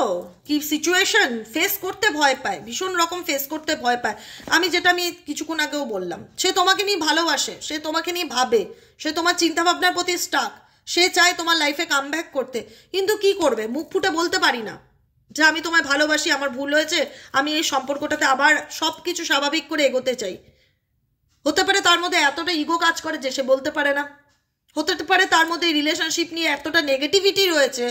কি সিচুয়েশন? ফেস করতে ভয় পায়, ভীষণ রকম ফেস করতে ভয় পায়। আমি কিছুক্ষণ আগেও বললাম, সে তোমাকে নিয়ে ভালোবাসে, সে তোমাকে নিয়ে ভাবে, সে তোমার চিন্তাভাবনার প্রতি স্টাক, সে চায় তোমার লাইফে কামব্যাক করতে, কিন্তু কি করবে? মুখ ফুটে বলতে পারি না যে আমি তোমায় ভালোবাসি, আমার ভুল হয়েছে, আমি এই সম্পর্কটাতে আবার সব কিছু স্বাভাবিক করে এগোতে চাই। হতে পারে তার মধ্যে এতটা ইগো কাজ করে যে সে বলতে পারে না, হতে পারে তার মধ্যে রিলেশনশিপ নিয়ে এতটা নেগেটিভিটি রয়েছে,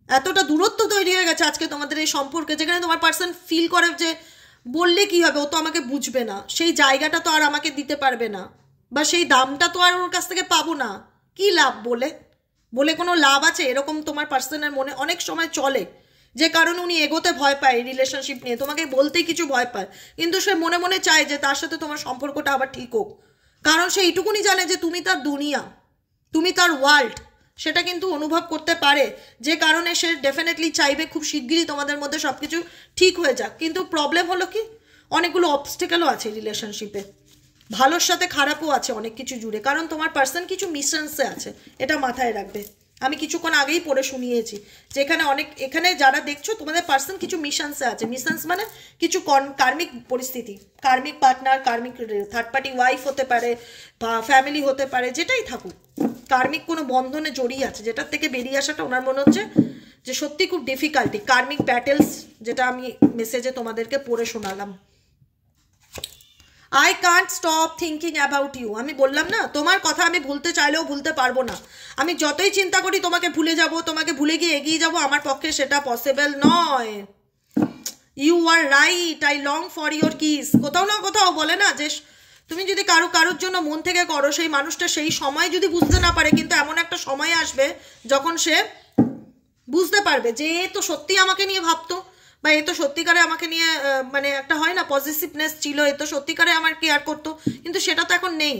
এতটা দূরত্ব তৈরি হয়ে গেছে আজকে তোমাদের এই সম্পর্কে, যেখানে তোমার পার্সন ফিল করে যে বললে কি হবে, ও তো আমাকে বুঝবে না, সেই জায়গাটা তো আর আমাকে দিতে পারবে না, বা সেই দামটা তো আর ওর কাছ থেকে পাবো না। কি লাভ বলে কোনো লাভ আছে? এরকম তোমার পার্সনের মনে অনেক সময় চলে, যে কারণে উনি এগোতে ভয় পায় রিলেশনশিপ নিয়ে, তোমাকে বলতেই কিছু ভয় পায়, কিন্তু সে মনে মনে চায় যে তার সাথে তোমার সম্পর্কটা আবার ঠিক হোক। কারণ সে এইটুকুনি জানে যে তুমি তার দুনিয়া, তুমি তার ওয়ার্ল্ড, সেটা কিন্তু অনুভব করতে পারে, যে কারণে সে ডেফিনেটলি চাইবে খুব শিগগিরই তোমাদের মধ্যে সব কিছু ঠিক হয়ে যাক। কিন্তু প্রবলেম হলো কি, অনেকগুলো অবস্টেকেলও আছে রিলেশনশিপে, ভালোর সাথে খারাপও আছে অনেক কিছু জুড়ে। কারণ তোমার পার্সন কিছু মিশনসে আছে, এটা মাথায় রাখবে। আমি কিছুক্ষণ আগেই পড়ে শুনিয়েছি যে এখানে যারা দেখছো তোমাদের পার্সন কিছু মিশনসে আছে। মিশনস মানে কিছু কার্মিক পরিস্থিতি, কার্মিক পার্টনার, কার্মিক থার্ড পার্টি ওয়াইফ হতে পারে, বা ফ্যামিলি হতে পারে, যেটাই থাকুক, কার্মিক কোনো বন্ধনে জড়িয়ে আছে, যেটার থেকে বেরিয়ে আসাটা ওনার মনে হচ্ছে যে সত্যি খুব ডিফিকাল্টি। কার্মিক ব্যাটেলস, যেটা আমি মেসেজে তোমাদেরকে পড়ে শোনালাম। I can't stop thinking about you. আমি বললাম না, তোমার কথা আমি ভুলতে চাইলেও ভুলতে পারবো না। আমি যতই চিন্তা করি তোমাকে ভুলে যাব, তোমাকে ভুলে গিয়ে এগিয়ে যাব, আমার পক্ষে সেটা পসিবল নয়। You are right, I long for your kiss. কোথাও না কোথাও বলে না যে তুমি যদি কারোর জন্য মন থেকে করো, সেই মানুষটা সেই সময় যদি বুঝতে না পারে, কিন্তু এমন একটা সময় আসবে যখন সে বুঝতে পারবে যে তো সত্যি আমাকে নিয়ে ভাবতো, বা এ তো সত্যিকারে আমাকে নিয়ে মানে একটা হয় না পজিটিভনেস ছিল, এ তো সত্যিকারে আমার কেয়ার করতো, কিন্তু সেটা তো এখন নেই,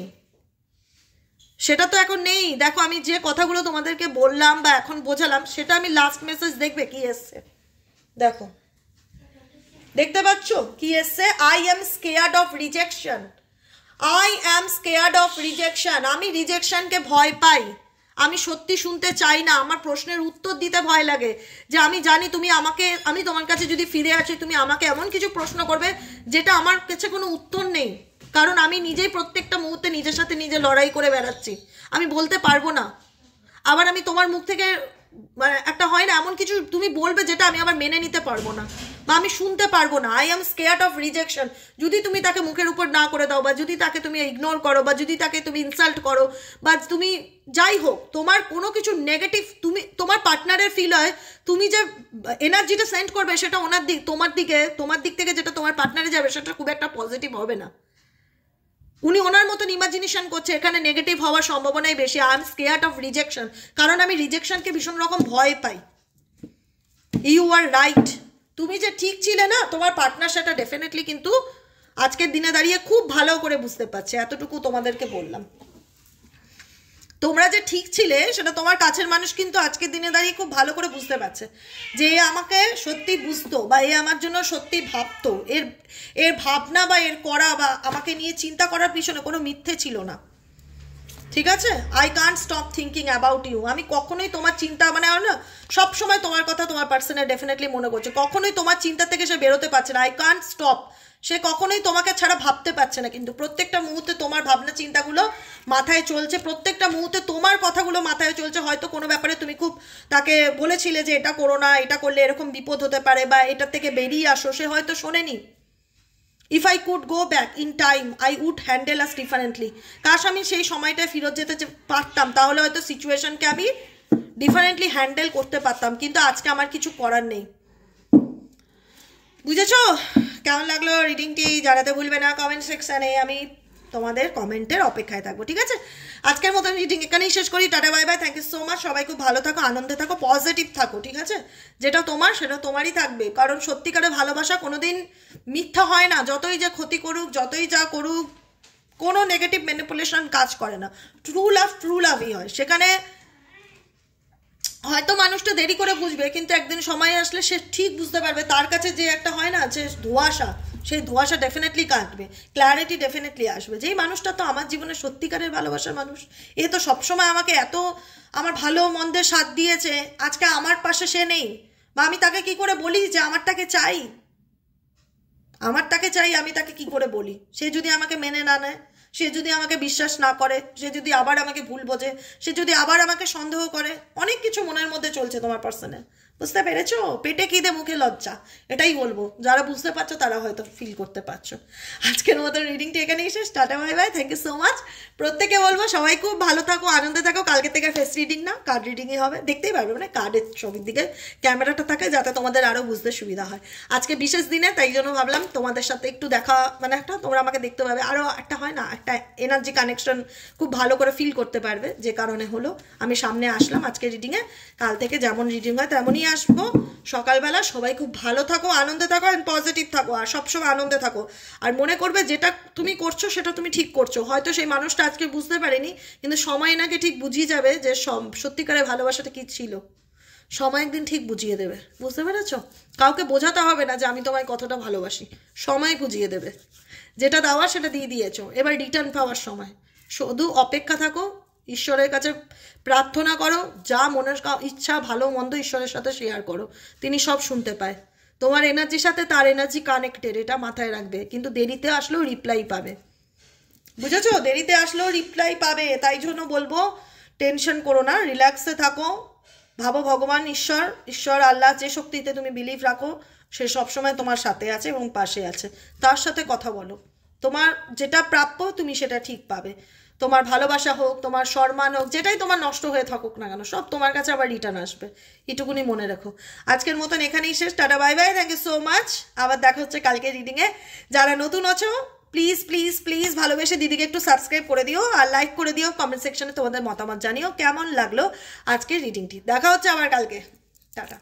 সেটা তো এখন নেই। দেখো আমি যে কথাগুলো তোমাদেরকে বললাম বা এখন বোঝালাম, সেটা আমি লাস্ট মেসেজ দেখবে কি এসছে, দেখো দেখতে পাচ্ছ কি এসছে, I am scared of rejection, I am scared of rejection. আমি রিজেকশনকে ভয় পাই, আমি সত্যি শুনতে চাই না, আমার প্রশ্নের উত্তর দিতে ভয় লাগে, যে আমি জানি তুমি আমাকে, আমি তোমার কাছে যদি ফিরে আসি তুমি আমাকে এমন কিছু প্রশ্ন করবে যেটা আমার কাছে কোনো উত্তর নেই, কারণ আমি নিজেই প্রত্যেকটা মুহূর্তে নিজের সাথে নিজে লড়াই করে বেড়াচ্ছি, আমি বলতে পারবো না। আবার আমি তোমার মুখ থেকে মানে একটা হয় না এমন কিছু তুমি বলবে যেটা আমি আবার মেনে নিতে পারবো না বা আমি শুনতে পারবো না। I am scared of rejection. যদি তুমি তাকে মুখের উপর না করে দাও, বা যদি তাকে তুমি ইগনোর করো, বা যদি তাকে তুমি ইনসাল্ট করো, বা তুমি যাই হোক তোমার কোনো কিছু নেগেটিভ তুমি তোমার পার্টনারের ফিল হয়, তুমি যে এনার্জিটা সেন্ড করবে সেটা ওনার দিক তোমার দিক থেকে যেটা তোমার পার্টনারে যাবে সেটা খুব একটা পজিটিভ হবে না। উনি ওনার মতন ইমাজিনেশন করছে, এখানে নেগেটিভ হওয়ার সম্ভাবনাই বেশি। I am scared of rejection, কারণ আমি রিজেকশনকে ভীষণ রকম ভয় পাই। ইউ আর রাইট, তুমি যে ঠিক ছিলে না, তোমার পার্টনার সেটা ডেফিনেটলি কিন্তু আজকের দিনে দাঁড়িয়ে খুব ভালো করে বুঝতে পারছে, এতটুকু তোমাদেরকে বললাম। তোমরা যে ঠিক ছিলে সেটা তোমার কাছের মানুষ কিন্তু আজকের দিনে দাঁড়িয়ে খুব ভালো করে বুঝতে পারছে, যে এ আমাকে সত্যি বুঝতো বা এ আমার জন্য সত্যি ভাবতো, এর ভাবনা বা এর করা বা আমাকে নিয়ে চিন্তা করার পিছনে কোনো মিথ্যে ছিল না। ঠিক আছে, I can't stop thinking about you. আমি কখনোই তোমার চিন্তা মানে না সবসময় তোমার কথা তোমার পার্সনের ডেফিনেটলি মনে করছে, কখনোই তোমার চিন্তা থেকে সে বেরোতে পারছে না। আই কান্ট স্টপ, সে কখনোই তোমাকে ছাড়া ভাবতে পারছে না, কিন্তু প্রত্যেকটা মুহূর্তে তোমার ভাবনা চিন্তাগুলো মাথায় চলছে, প্রত্যেকটা মুহূর্তে তোমার কথাগুলো মাথায় চলছে। হয়তো কোনো ব্যাপারে তুমি খুব তাকে বলেছিলে যে এটা করো না, এটা করলে এরকম বিপদ হতে পারে বা এটার থেকে বেরিয়ে আসো, সে হয়তো শোনেনি। If I could go back in time I would handle us differently. কাশ আমি সেই সময়টায় ফেরত যেতে পারতাম, তাহলে হয়তো সিচুয়েশনকে আমি ডিফারেন্টলি হ্যান্ডেল করতে পারতাম, কিন্তু আজকে আমার কিছু করার নেই। বুঝেছো? কেমন লাগলো রিডিংটি জানাতে ভুলবে না কমেন্ট সেকশানে, আমি তোমাদের কমেন্টের অপেক্ষায় থাকবো। ঠিক আছে, আজকের মতন রিডিং এখানেই শেষ করি। Tata bye bye, thank you so much. সবাই খুব ভালো থাকো, আনন্দে থাকো, পজিটিভ থাকো। ঠিক আছে, যেটা তোমার সেটা তোমারই থাকবে, কারণ সত্যিকারের ভালোবাসা কোনোদিন মিথ্যা হয় না। যতই যে ক্ষতি করুক, যতই যা করুক, কোনো নেগেটিভ ম্যানিপুলেশন কাজ করে না। ট্রু লাভই হয়। সেখানে হয়তো মানুষটা দেরি করে বুঝবে, কিন্তু একদিন সময় আসলে সে ঠিক বুঝতে পারবে। তার কাছে যে একটা হয় না যে ধোঁয়াশা, সেই ধোঁয়াশা ডেফিনেটলি কাটবে, ক্ল্যারিটি ডেফিনেটলি আসবে। যেই মানুষটা তো আমার জীবনে সত্যিকারের ভালোবাসার মানুষ, এ তো সবসময় আমাকে এত আমার ভালো মন্দের সাথ দিয়েছে, আজকে আমার পাশে সে নেই, বা আমি তাকে কি করে বলি যে আমারটাকে চাই, আমি তাকে কি করে বলি? সে যদি আমাকে মেনে না নেয়, সে যদি আমাকে বিশ্বাস না করে, সে যদি আবার আমাকে ভুল বোঝে, সে যদি আবার আমাকে সন্দেহ করে, অনেক কিছু মনের মধ্যে চলছে তোমার পার্সনে। বুঝতে পেরেছো? পেটে খিদে মুখে লজ্জা, এটাই বলবো। যারা বুঝতে পারছো তারা হয়তো ফিল করতে পারছো। আজকের মতো রিডিংটি এখানেই শেষ। Tata bye bye, thank you so much. প্রত্যেকে বলবো সবাই খুব ভালো থাকো, আনন্দে থাকো। কালকে থেকে ফেস রিডিং না, কার্ড রিডিংই হবে। দেখতেই পারবে মানে কার্ডের ছবির দিকে ক্যামেরাটা থাকে, যাতে তোমাদের আরও বুঝতে সুবিধা হয়। আজকে বিশেষ দিনে, তাই জন্য ভাবলাম তোমাদের সাথে একটু দেখা, মানে একটা তোমরা আমাকে দেখতে পাবে, আরও একটা হয় না একটা এনার্জি কানেকশন খুব ভালো করে ফিল করতে পারবে। যে কারণে হলো আমি সামনে আসলাম আজকে রিডিংয়ে। কাল থেকে যেমন রিডিং হয় তেমনই আসবো সকালবেলা। সবাই খুব ভালো থাকো, আনন্দে থাকো, অ্যান্ড পজিটিভ থাকো, আর সবসময় আনন্দে থাকো। আর মনে করবে যেটা তুমি করছো সেটা তুমি ঠিক করছো। হয়তো সেই মানুষটা আজকে বুঝতে পারেনি, কিন্তু সময় নাকি ঠিক বুঝিয়ে যাবে যে সত্যিকারের ভালোবাসাটা কি ছিল। সময় একদিন ঠিক বুঝিয়ে দেবে। বুঝতে পেরেছো? কাউকে বোঝাতে হবে না যে আমি তোমায় কতটা ভালোবাসি, সময় বুঝিয়ে দেবে। যেটা দেওয়া সেটা দিয়ে দিয়েছো, এবার রিটার্ন পাওয়ার সময়। শুধু অপেক্ষা থাকো, ঈশ্বরের কাছে প্রার্থনা করো, যা মনের ইচ্ছা ভালো মন্দ ঈশ্বরের সাথে শেয়ার করো, তিনি সব শুনতে পায়। তোমার এনার্জির সাথে তার এনার্জি কানেক্টেড, এটা মাথায় রাখবে। কিন্তু দেরিতে আসলেও রিপ্লাই পাবে। বুঝেছো? দেরিতে আসলেও রিপ্লাই পাবে। তাই জন্য বলবো টেনশন করো না, রিল্যাক্সে থাকো, ভাবো ভগবান ঈশ্বর আল্লাহ, যে শক্তিতে তুমি বিলিভ রাখো সে সবসময় তোমার সাথে আছে এবং পাশে আছে। তার সাথে কথা বলো, তোমার যেটা প্রাপ্য তুমি সেটা ঠিক পাবে। তোমার ভালোবাসা হোক, তোমার সম্মান হোক, যেটাই তোমার নষ্ট হয়ে থাকুক না কেন, সব তোমার কাছে আবার রিটার্ন আসবে। এটুকুনি মনে রাখো। আজকের মতন এখানেই শেষ। Tata bye bye, thank you so much. আবার দেখা হচ্ছে কালকে রিডিংয়ে। যারা নতুন আছো প্লিজ প্লিজ প্লিজ ভালোবেসে দিদিকে একটু সাবস্ক্রাইব করে দিও, আর লাইক করে দিও। কমেন্ট সেকশনে তোমাদের মতামত জানিও কেমন লাগলো আজকের রিডিংটি। দেখা হচ্ছে আবার কালকে। টাটা।